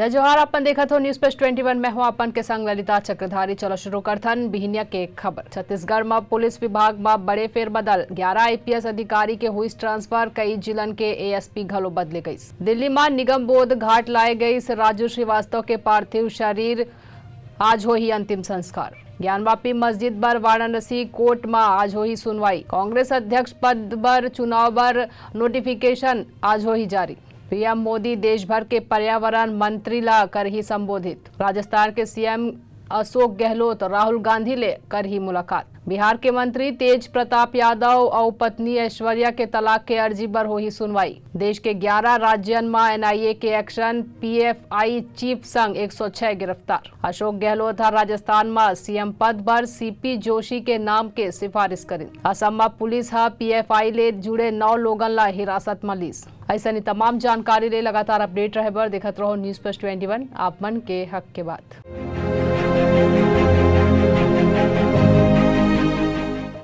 जय जोहार। अपन देखा तो न्यूज पेज 21 में हूँ अपन के संग ललिता चक्रधारी। चलो शुरू करथन बिहनिया के खबर। छत्तीसगढ़ में पुलिस विभाग में बड़े फेरबदल। 11 आईपीएस अधिकारी के हुई ट्रांसफर। कई जिलन के एएसपी घलो बदले गई। दिल्ली में निगम बोध घाट लाए गई राजू श्रीवास्तव के पार्थिव शरीर। आज हो ही अंतिम संस्कार। ज्ञानवापी मस्जिद पर वाराणसी कोर्ट में आज हो ही सुनवाई। कांग्रेस अध्यक्ष पद पर चुनाव पर नोटिफिकेशन आज हो ही जारी। पीएम मोदी देश भर के पर्यावरण मंत्री ला कर ही संबोधित। राजस्थान के सीएम अशोक गहलोत राहुल गांधी ले कर ही मुलाकात। बिहार के मंत्री तेज प्रताप यादव और पत्नी ऐश्वर्या के तलाक के अर्जी पर हो ही सुनवाई। देश के 11 राज्यन में एनआईए के एक्शन। पीएफआई चीफ संग 106 गिरफ्तार। अशोक गहलोत राजस्थान में सीएम पद पर सीपी जोशी के नाम के सिफारिश करी। असम में पुलिस पीएफआई ले जुड़े 9 लोगन ला हिरासत में लीस। ऐसा तमाम जानकारी ले लगातार अपडेट रहे बर देखत रहो न्यूज पेज 21 आप मन के हक के बात।